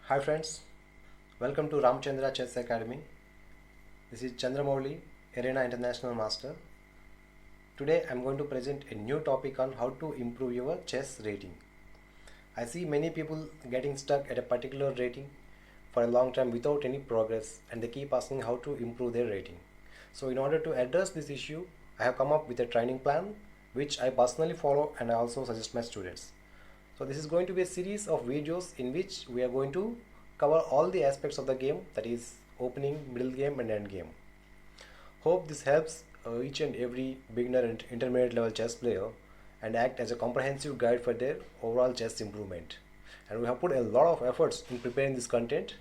Hi friends, welcome to Ramchandra Chess Academy. This is Chandramouli, Arena International Master. Today I am going to present a new topic on how to improve your chess rating. I see many people getting stuck at a particular rating for a long time without any progress, and they keep asking how to improve their rating. So in order to address this issue, I have come up with a training plan which I personally follow and I also suggest my students. So this is going to be a series of videos in which we are going to cover all the aspects of the game, that is opening, middle game and end game. Hope this helps each and every beginner and intermediate level chess player and act as a comprehensive guide for their overall chess improvement. And we have put a lot of efforts in preparing this content.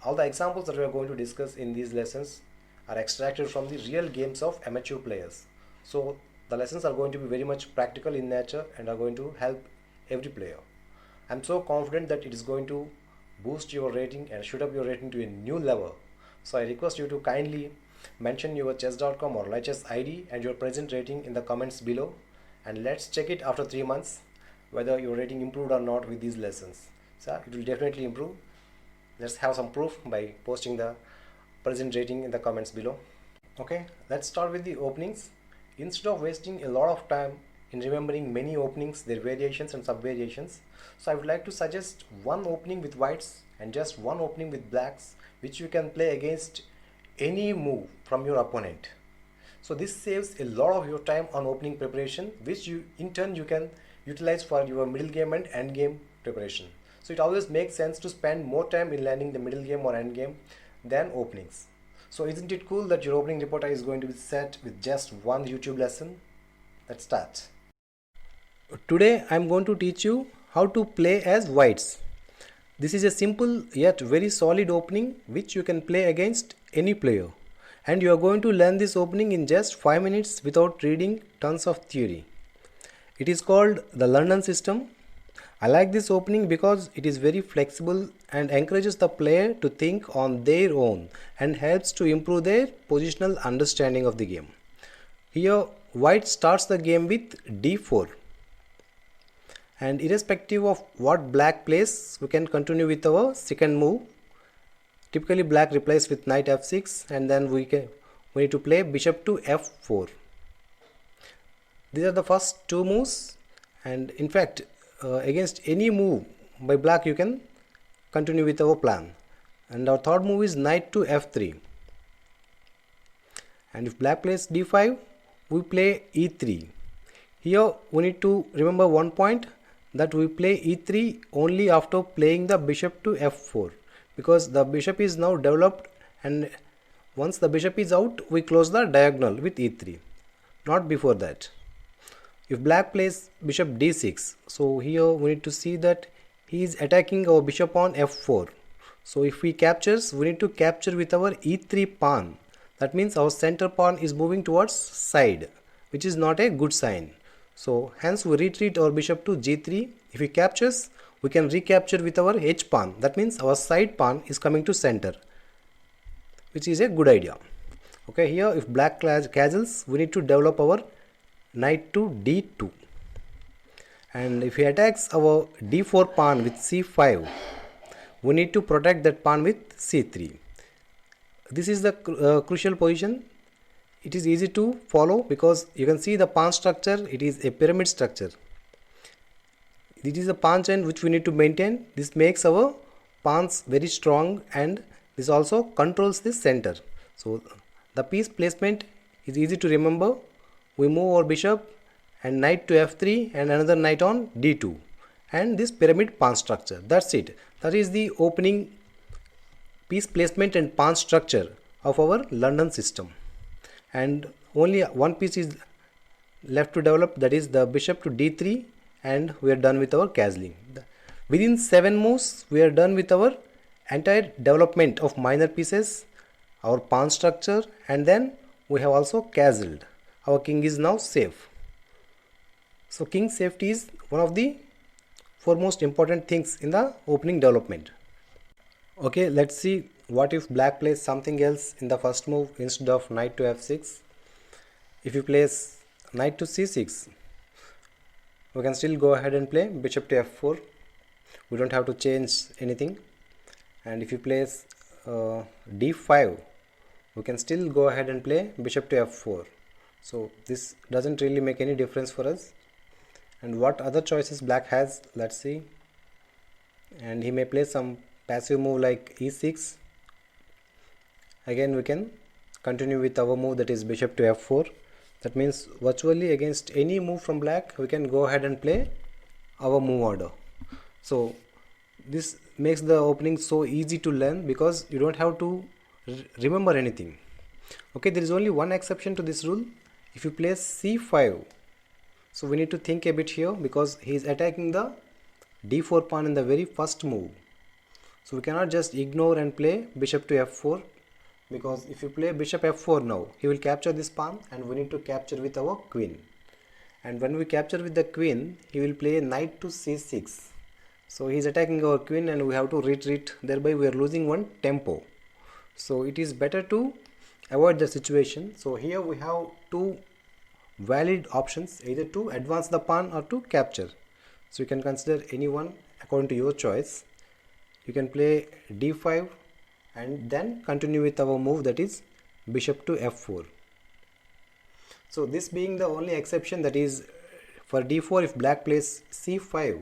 All the examples that we are going to discuss in these lessons are extracted from the real games of amateur players. So the lessons are going to be very much practical in nature and are going to help every player. I'm so confident that it is going to boost your rating and shoot up your rating to a new level. So I request you to kindly mention your chess.com or Lichess ID and your present rating in the comments below, and let's check it after 3 months whether your rating improved or not with these lessons. So it will definitely improve. Let's have some proof by posting the present rating in the comments below. Okay, let's start with the openings. Instead of wasting a lot of time in remembering many openings, their variations and sub-variations, so I would like to suggest one opening with whites and just one opening with blacks, which you can play against any move from your opponent. So this saves a lot of your time on opening preparation, which you in turn you can utilize for your middle game and end game preparation. So it always makes sense to spend more time in learning the middle game or end game than openings. So isn't it cool that your opening repertoire is going to be set with just one YouTube lesson? Let's start. Today I am going to teach you how to play as whites. This is a simple yet very solid opening which you can play against any player. And you are going to learn this opening in just 5 minutes without reading tons of theory. It is called the London system. I like this opening because it is very flexible and encourages the player to think on their own and helps to improve their positional understanding of the game. Here white starts the game with d4. And irrespective of what black plays, we can continue with our second move. Typically black replies with knight f6 and then we need to play bishop to f4. These are the first two moves, and in fact against any move by black you can continue with our plan. And our third move is knight to f3. And if black plays d5, we play e3. Here we need to remember one point, that we play e3 only after playing the bishop to f4, because the bishop is now developed, and once the bishop is out we close the diagonal with e3, not before that. If black plays bishop d6, so here we need to see that he is attacking our bishop on f4. So if he captures, we need to capture with our e3 pawn. That means our center pawn is moving towards side, which is not a good sign. So hence we retreat our bishop to g3. If he captures, we can recapture with our h pawn. That means our side pawn is coming to center, which is a good idea. Okay, here if black castles, we need to develop our knight to d2. And if he attacks our d4 pawn with c5, we need to protect that pawn with c3. This is the crucial position. It is easy to follow because you can see the pawn structure, it is a pyramid structure. It is a pawn chain which we need to maintain. This makes our pawns very strong and this also controls the center. So the piece placement is easy to remember. We move our bishop and knight to f3 and another knight on d2 and this pyramid pawn structure. That's it. That is the opening piece placement and pawn structure of our London system. And only one piece is left to develop, that is the bishop to d3, and we are done with our castling. Within 7 moves we are done with our entire development of minor pieces, our pawn structure, and then we have also castled. Our king is now safe. So king safety is one of the foremost important things in the opening development. Okay, let's see what if black plays something else in the first move instead of knight to f6. If you place knight to c6, we can still go ahead and play bishop to f4. We don't have to change anything. and if you place d5, we can still go ahead and play bishop to f4. So this doesn't really make any difference for us. And what other choices black has, let's see. And he may play some passive move like e6. Again we can continue with our move, that is bishop to f4. That means virtually against any move from black we can go ahead and play our move order. So this makes the opening so easy to learn because you don't have to remember anything. Okay, there is only one exception to this rule. If you place c5, so we need to think a bit here because he is attacking the d4 pawn in the very first move. So we cannot just ignore and play bishop to f4, because if you play bishop f4 now, he will capture this pawn and we need to capture with our queen. And when we capture with the queen, he will play knight to c6. So he is attacking our queen and we have to retreat, thereby we are losing one tempo. So it is better to avoid the situation. So here we have two valid options, either to advance the pawn or to capture. So you can consider any one according to your choice. You can play d5 and then continue with our move, that is bishop to f4. So this being the only exception, that is for d4, if black plays c5,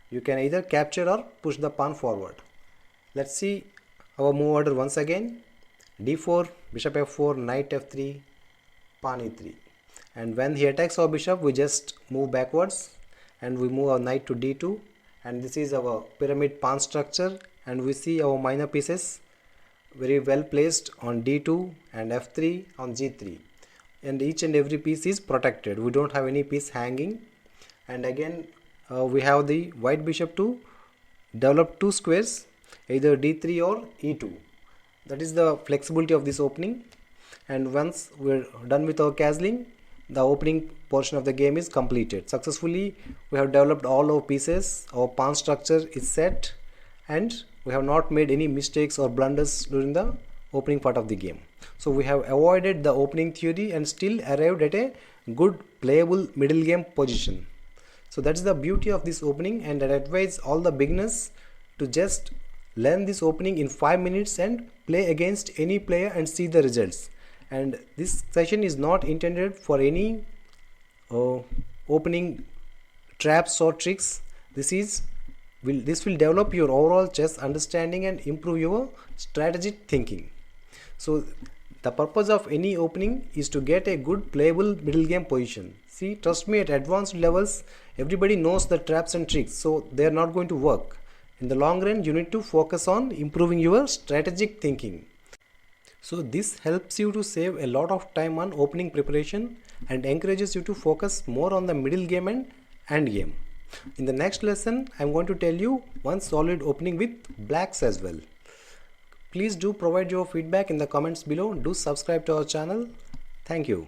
you can either capture or push the pawn forward. Let's see our move order once again. d4, bishop f4, knight f3, pawn e3. And when he attacks our bishop, we just move backwards and we move our knight to d2. And this is our pyramid pawn structure, and we see our minor pieces very well placed on d2 and f3 on g3. And each and every piece is protected. We don't have any piece hanging. And again we have the white bishop to develop two squares, either d3 or e2. That is the flexibility of this opening. And once we're done with our castling, the opening portion of the game is completed. Successfully we have developed all our pieces, our pawn structure is set, and we have not made any mistakes or blunders during the opening part of the game. So we have avoided the opening theory and still arrived at a good playable middle game position. So that's the beauty of this opening, and I advise all the beginners to just learn this opening in 5 minutes and play against any player and see the results. And this session is not intended for any opening traps or tricks. This will develop your overall chess understanding and improve your strategic thinking. So the purpose of any opening is to get a good playable middle game position. See, trust me, at advanced levels everybody knows the traps and tricks, so they are not going to work. In the long run you need to focus on improving your strategic thinking. So this helps you to save a lot of time on opening preparation and encourages you to focus more on the middle game and end game. In the next lesson I am going to tell you one solid opening with blacks as well. Please do provide your feedback in the comments below. Do subscribe to our channel. Thank you.